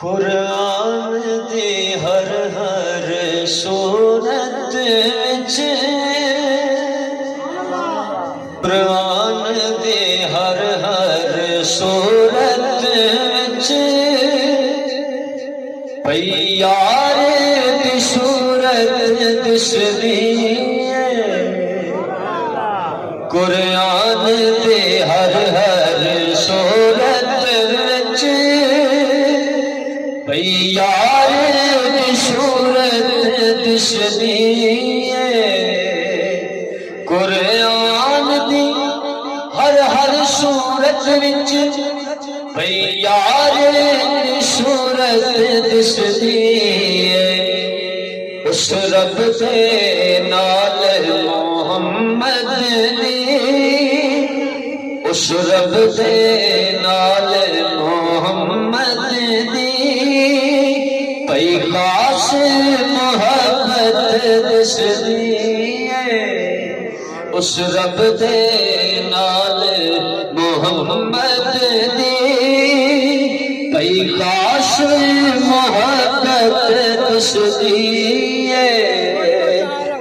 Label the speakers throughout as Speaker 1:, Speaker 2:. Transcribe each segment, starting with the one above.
Speaker 1: قرآن دی ہر ہر سورت وچ قرآن دی ہر ہر سورت وچ پئی یار دی صورت دسدی قرآن دی ہر ہر سورت وچ پئی یار دی صورت دسدی قرآن دی ہر ہر صورت وچ پئی یار دی صورت دسدی اس رب دے نال محمد دی اس رب دے نال محمد دی پئی خاص محبت دسدی اس رب دے نال محمد دی پئی خاص محبت دسدی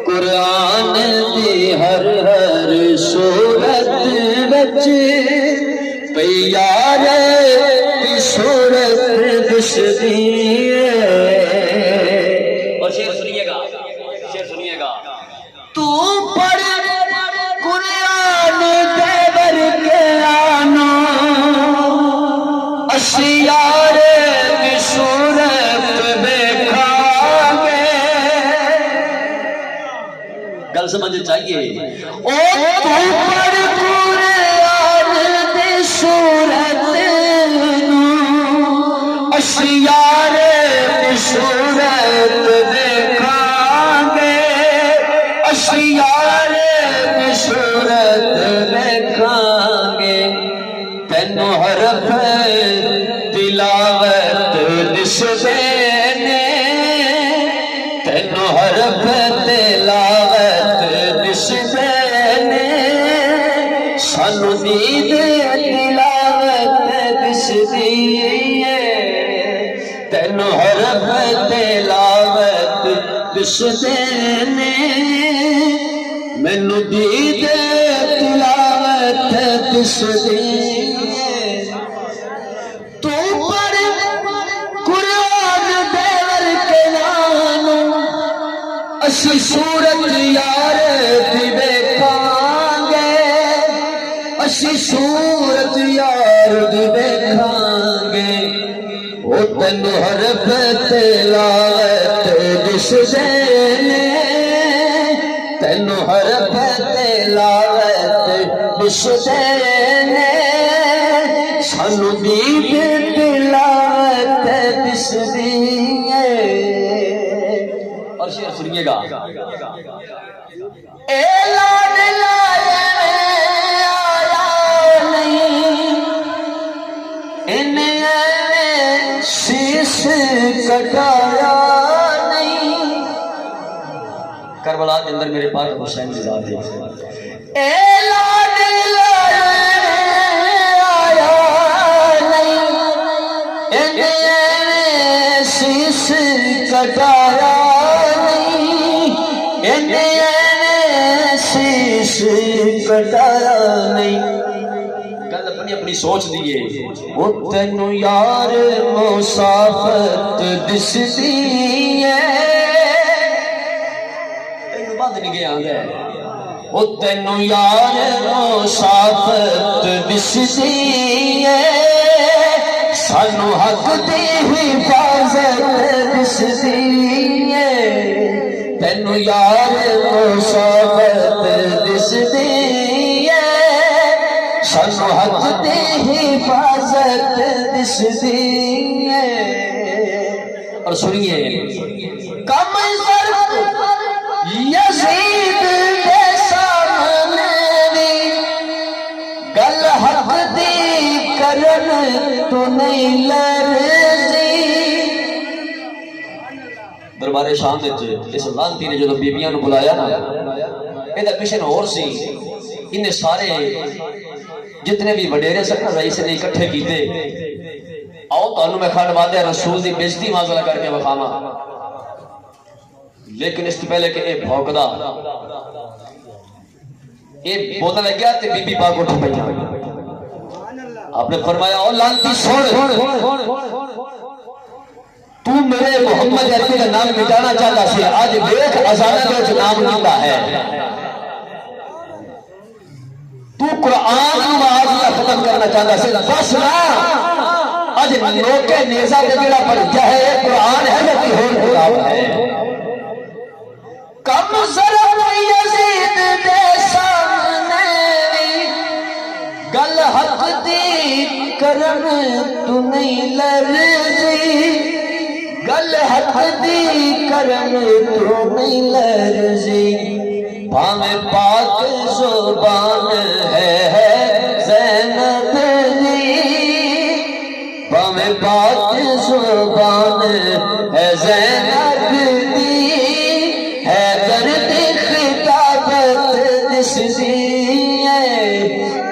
Speaker 1: قرآن دی ہر ہر سورت وچ پئی یار دی صورت دسدی اور شعر سنیے گا تو پڑھ قرآن دے برکیانو اسی یار دی صورت دیکھاں گے گل سمجھ چاہیے او تو پڑھ قرآن دی صورت نو اسی یار دی صورت دیکھاں گے اسی یار دی صورت دیکھاں گے تینوں حرف تلاوت دسدے نے تینوں حرف تلاوت دسدے نے سانو دید تلاوت دسدی تینوں حرف تلاوت دسدے نے مینو دید تلاوت دسدی تو پڑھ قرآن دے ورکیانو اسی صورت یار دی ویکھاں گے اسی صورت یار دی ویکھاں گے او تینوں حرف تلاوت دسدے نے تینوں حرف تلاوت دسدے نے سانو دید تلاوت دسدی اور شعر سنیے گا اے لاڈ لایا آیا نہیں انہیں شیش کٹایا نہیں کربلا کے اندر میرے پاک حسین کی ذات ہے اے لاڈ لایا آیا نہیں انہیں شیش کٹایا نہیں انہیں شیش کٹایا نہیں گل اپنی اپنی سوچ دیئے وہ تینوں یار مسافت دسدی ہے تینوں بات نہیں گیا گئے وہ تینوں یار مسافت دسدی ہے سانو حق دی حفاظت دسدی ہے تینوں یار مسافت دسدی ہے سانو حق دی حفاظت دسدی ہے اور سنیے کم ضرب یزید دے سامنے دی گل حق دی کرن تو نہیں لرزی دربار شام اس لانتی نے جو بیبیاں نو بلایا نا یہ مشن اور سی انہیں سارے جتنے بھی وڈیرے سن رئیس نے اکٹھے کیتے آؤ تو میں کھڑ وعدے رسول دی بےزتی معذرہ کر کے بخاما، لیکن اس کے پہلے کہ اے بھوکدا اے بوتل ہے گیا تے بی بی پاک اٹھ پئی آپ نے فرمایا او لانتی سن تو میرے محمد عربی کا نام مٹانا چاہتا سی، آج دیکھ ازانہ کا جو نام لیتا ہے، تو قرآن معاذ ختم کرنا چاہتا سی، بس نا آج لوکے نیزہ کے جڑا پر جہے قرآن ہے یا کی ہون کتاب ہے۔ کم ضرب یزید دے سامنے گل حق دی کرن تو نہیں لرزی، گل حق دی کرن تو نہیں لرزی، بھامے پاک زبان ہے زینب دی، بھامے پاک زبان ہے زینب دی، ہے درد خطابت جس دی ہے،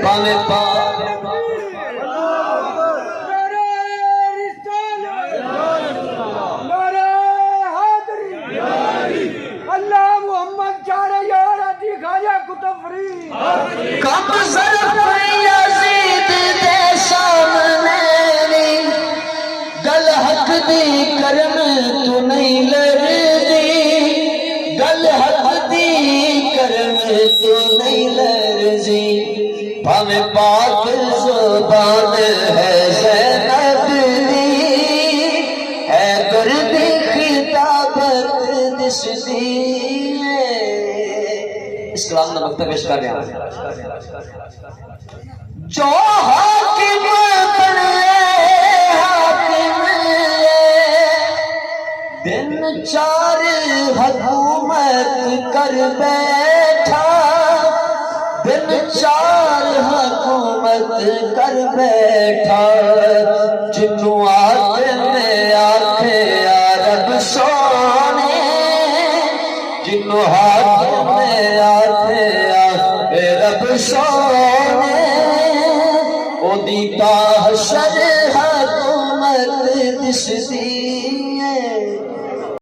Speaker 1: بھامے پاک کم ضرب یزید دے سامنے گل حق دی کرن تو نہیں لرزی، گل حق دی کرن تو نہیں لرزی، بھامے پاک زبان ہے زینب دی، ہے درد خطابت جس دی ہے۔ اس کلام میں مکتب پیش کر رہے ہیں جو حاکم بنے حاکم دن چار حکومت کر بیٹھا، دن چار حکومت کر بیٹھا، جنوں آتے میں آتے عرب سونے، جنوں آتے میں آتے عرب سونے، او دی تحشر حکومت دس دی